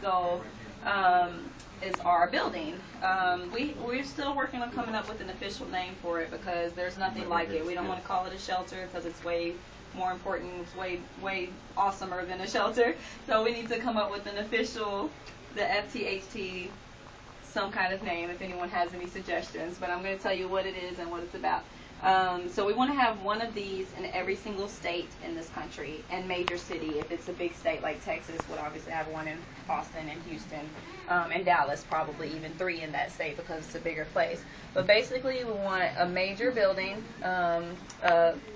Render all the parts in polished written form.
goal is our building. We're still working on coming up with an official name for it because there's nothing like it. We don't want to call it a shelter because it's way more important, it's way awesomer than a shelter. So we need to come up with an official, the FTHT, some kind of name if anyone has any suggestions. But I'm going to tell you what it is and what it's about. So we want to have one of these in every single state in this country and major city. If it's a big state like Texas, would obviously have one in Austin and Houston, and Dallas, probably even 3 in that state because it's a bigger place. But basically, we want a major building,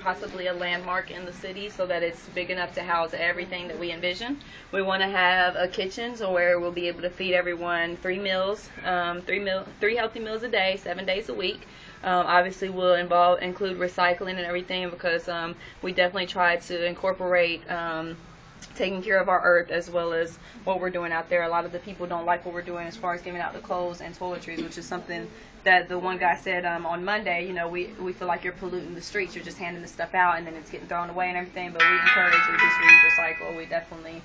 possibly a landmark in the city, so that it's big enough to house everything that we envision. We want to have a kitchen, so where we'll be able to feed everyone 3 meals, 3 healthy meals a day, 7 days a week. Obviously, we'll include recycling and everything because we definitely try to incorporate taking care of our earth as well as what we're doing out there. A lot of the people don't like what we're doing as far as giving out the clothes and toiletries, which is something that the one guy said on Monday. You know, we feel like you're polluting the streets. You're just handing the stuff out and then it's getting thrown away and everything. But we encourage you to just recycle. We definitely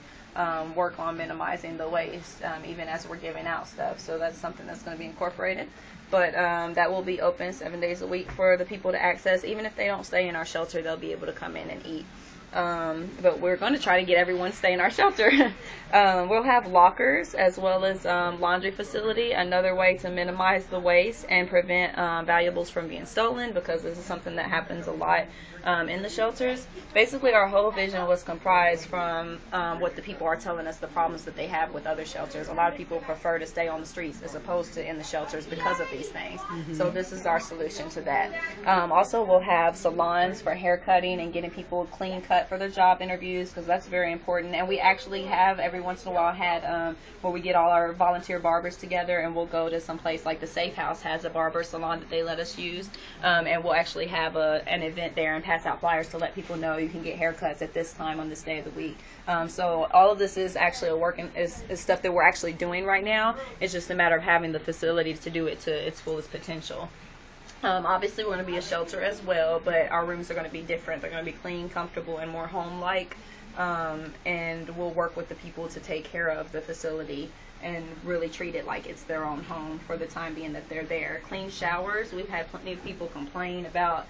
work on minimizing the waste even as we're giving out stuff. So that's something that's going to be incorporated. But that will be open 7 days a week for the people to access. Even if they don't stay in our shelter, they'll be able to come in and eat. But we're going to try to get everyone to stay in our shelter. We'll have lockers as well as laundry facility, another way to minimize the waste and prevent valuables from being stolen, because this is something that happens a lot in the shelters. Basically, our whole vision was comprised from what the people are telling us, the problems that they have with other shelters. A lot of people prefer to stay on the streets as opposed to in the shelters because of these things. So this is our solution to that. Also, we'll have salons for hair cutting and getting people clean cut for their job interviews, because that's very important. And we actually have every once in a while had where we get all our volunteer barbers together and we'll go to some place like the Safe House has a barber salon that they let us use, and we'll actually have an event there and pass out flyers to let people know you can get haircuts at this time on this day of the week. So all of this is actually is stuff that we're actually doing right now. It's just a matter of having the facilities to do it to its fullest potential. Obviously, we're going to be a shelter as well, but our rooms are going to be different. They're going to be clean, comfortable, and more home-like. And we'll work with the people to take care of the facility and really treat it like it's their own home for the time being that they're there. Clean showers. We've had plenty of people complain about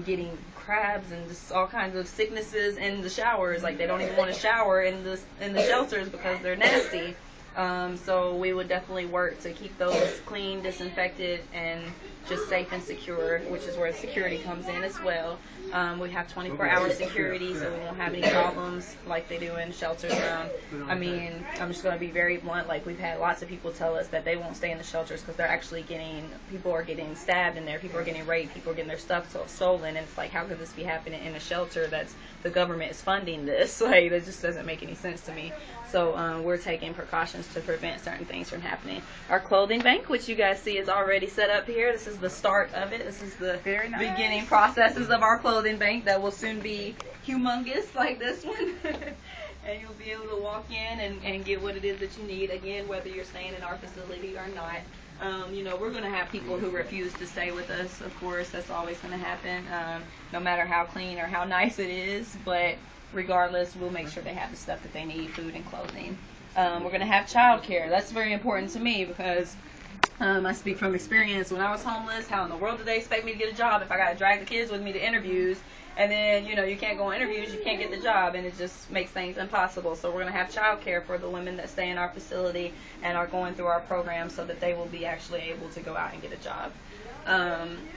getting crabs and just all kinds of sicknesses in the showers. Like they don't even want to shower in the shelters because they're nasty. So we would definitely work to keep those clean, disinfected, and just safe and secure, which is where security comes in as well. We have 24-hour security, so we won't have any problems like they do in shelters around. I mean, I'm just going to be very blunt. Like, we've had lots of people tell us that they won't stay in the shelters because they're actually people are getting stabbed in there, people are getting raped, people are getting their stuff stolen, and it's like, how could this be happening in a shelter the government is funding this? Like, that just doesn't make any sense to me. So we're taking precautions to prevent certain things from happening. Our clothing bank, which you guys see is already set up here. This is the start of it. This is the beginning processes of our clothing bank that will soon be humongous like this one. And you'll be able to walk in and get what it is that you need, again, whether you're staying in our facility or not. We're going to have people who refuse to stay with us, of course. That's always going to happen, no matter how clean or how nice it is. But regardless, we'll make sure they have the stuff that they need, food and clothing. We're going to have childcare. That's very important to me because I speak from experience. When I was homeless, how in the world did they expect me to get a job if I got to drag the kids with me to interviews? And then, you can't go on interviews, you can't get the job, and it just makes things impossible. So we're going to have childcare for the women that stay in our facility and are going through our program so that they will be actually able to go out and get a job.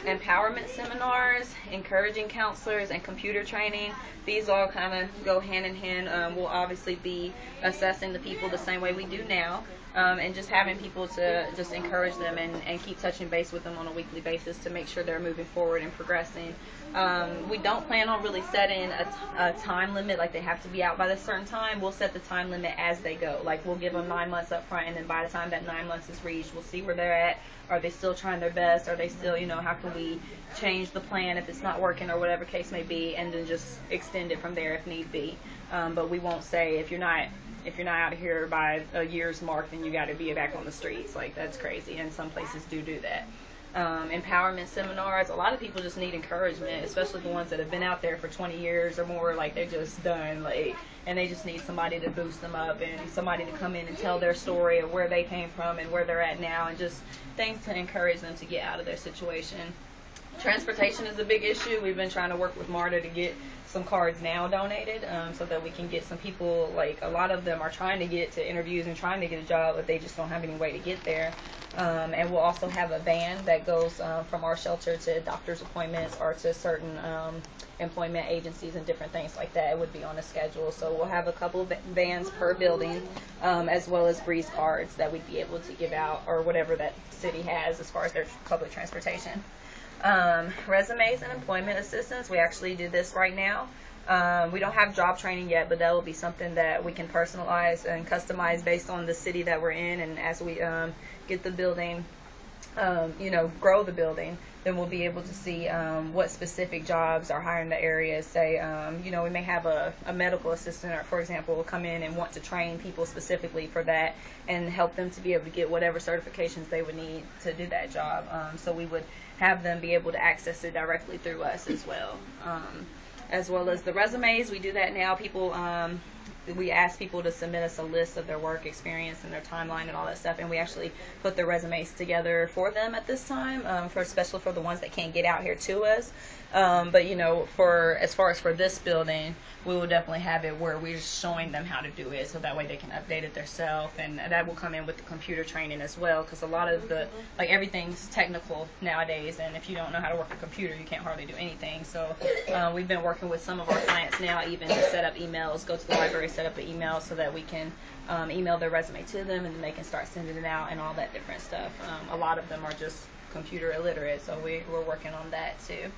Empowerment seminars, encouraging counselors, and computer training. These all kind of go hand in hand. We'll obviously be assessing the people the same way we do now. And just having people to just encourage them and keep touching base with them on a weekly basis to make sure they're moving forward and progressing. We don't plan on really setting a time limit, like they have to be out by this certain time. We'll set the time limit as they go. Like, we'll give them 9 months up front, and then by the time that 9 months is reached, we'll see where they're at. Are they still trying their best? Are they still, how can we change the plan if it's not working or whatever case may be, and then just extend it from there if need be. But we won't say if you're not out of here by a year's mark, then you got to be back on the streets. Like, that's crazy, and some places do that. empowerment seminars. A lot of people just need encouragement, especially the ones that have been out there for 20 years or more. Like, they're just done, like, and they just need somebody to boost them up and somebody to come in and tell their story of where they came from and where they're at now, and just things to encourage them to get out of their situation. Transportation is a big issue. We've been trying to work with MARTA to get some cards now donated, so that we can get some people, like, a lot of them are trying to get to interviews and trying to get a job, but they just don't have any way to get there. And we'll also have a van that goes from our shelter to doctor's appointments or to certain employment agencies and different things like that. It would be on a schedule. So we'll have a couple of vans per building, as well as Breeze cards that we'd be able to give out, or whatever that city has as far as their public transportation. Resumes and employment assistance. We actually do this right now. We don't have job training yet, but that will be something that we can personalize and customize based on the city that we're in. And as we get the building, grow the building, then we'll be able to see what specific jobs are hiring in the area. Say, we may have a medical assistant, or, for example, will come in and want to train people specifically for that and help them to be able to get whatever certifications they would need to do that job. So we would have them be able to access it directly through us as well. As well as the resumes, we do that now. People, we ask people to submit us a list of their work experience and their timeline and all that stuff, and we actually put the resumes together for them at this time, especially for the ones that can't get out here to us. But as far as for this building, we will definitely have it where we're just showing them how to do it, so that way they can update it themselves, and that will come in with the computer training as well, because a lot of everything's technical nowadays, and if you don't know how to work a computer, you can't hardly do anything. So we've been working with some of our clients now even to set up emails, go to the library, set up an email so that we can email their resume to them, and then they can start sending it out and all that different stuff. A lot of them are just computer illiterate, so we're working on that too.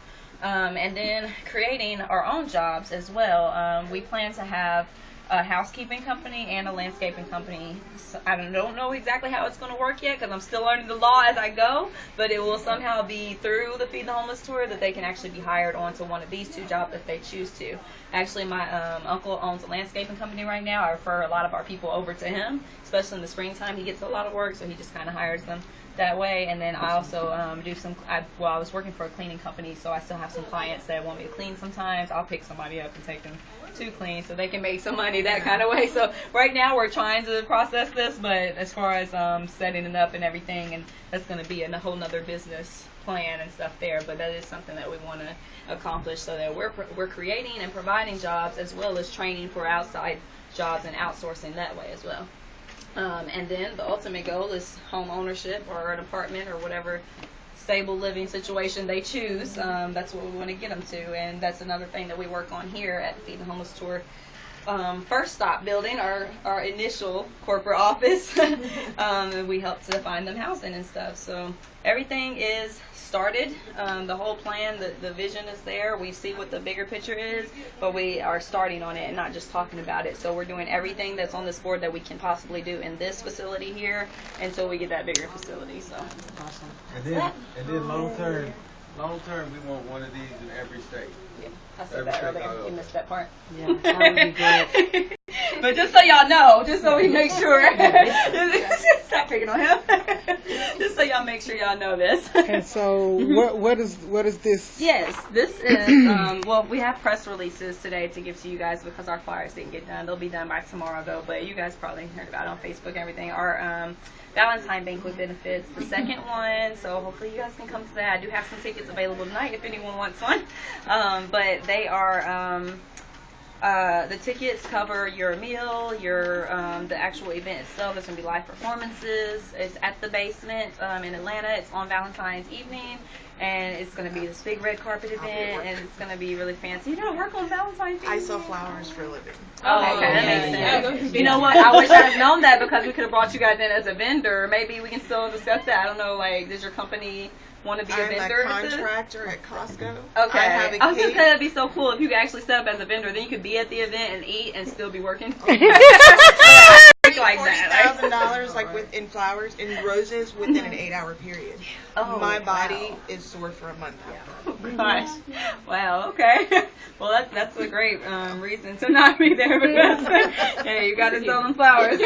And then creating our own jobs as well. We plan to have a housekeeping company and a landscaping company. So I don't know exactly how it's going to work yet, because I'm still learning the law as I go, but it will somehow be through the Feed the Homeless tour that they can actually be hired onto one of these two jobs if they choose to. Actually, my uncle owns a landscaping company right now. I refer a lot of our people over to him, especially in the springtime. He gets a lot of work, so he just kind of hires them that way. And then I also do I was working for a cleaning company, so I still have some clients that want me to clean sometimes. I'll pick somebody up and take them to clean so they can make some money that kind of way. So right now we're trying to process this, but as far as setting it up and everything, and that's going to be a whole nother business plan and stuff there, but that is something that we want to accomplish, so that we're creating and providing jobs as well as training for outside jobs and outsourcing that way as well. And then the ultimate goal is home ownership, or an apartment, or whatever stable living situation they choose. That's what we want to get them to, and that's another thing that we work on here at the Feed the Homeless tour. First stop building, our initial corporate office. We help to find them housing and stuff. So everything is started. The whole plan, the vision is there. We see what the bigger picture is, but we are starting on it and not just talking about it. So we're doing everything that's on this board that we can possibly do in this facility here until we get that bigger facility. So awesome. And then long term, we want one of these in every state. Yeah, I said that earlier. You missed that part. Yeah, that would be great. But just so y'all know, just so we make sure, stop picking on him. Just so y'all make sure y'all know this. And so, what is this? Yes, this is. Well, we have press releases today to give to you guys because our flyers didn't get done. They'll be done by tomorrow though. But you guys probably heard about it on Facebook and everything. Our Valentine banquet benefits, the second one. So hopefully you guys can come to that. I do have some tickets available tonight if anyone wants one. But they are. The tickets cover your meal, the actual event itself. There's going to be live performances. It's at the basement in Atlanta. It's on Valentine's evening, and it's going to be this big red carpet event, and it's going to be really fancy. You don't work on Valentine's evening? I sell flowers for a living. Oh, okay, that makes sense. You know what? I wish I had known that, because we could have brought you guys in as a vendor. Maybe we can still discuss that. I don't know, does your company want to be a vendor? I'm a contractor at Costco. Okay. I was just saying it'd be so cool if you could actually set up as a vendor. Then you could be at the event and eat and still be working. Like $40,000 in flowers, in roses, within an 8-hour period. Oh, my body is sore for a month. Oh gosh! Wow. Okay. Well, that's a great reason to not be there, because hey, you got to sell them flowers.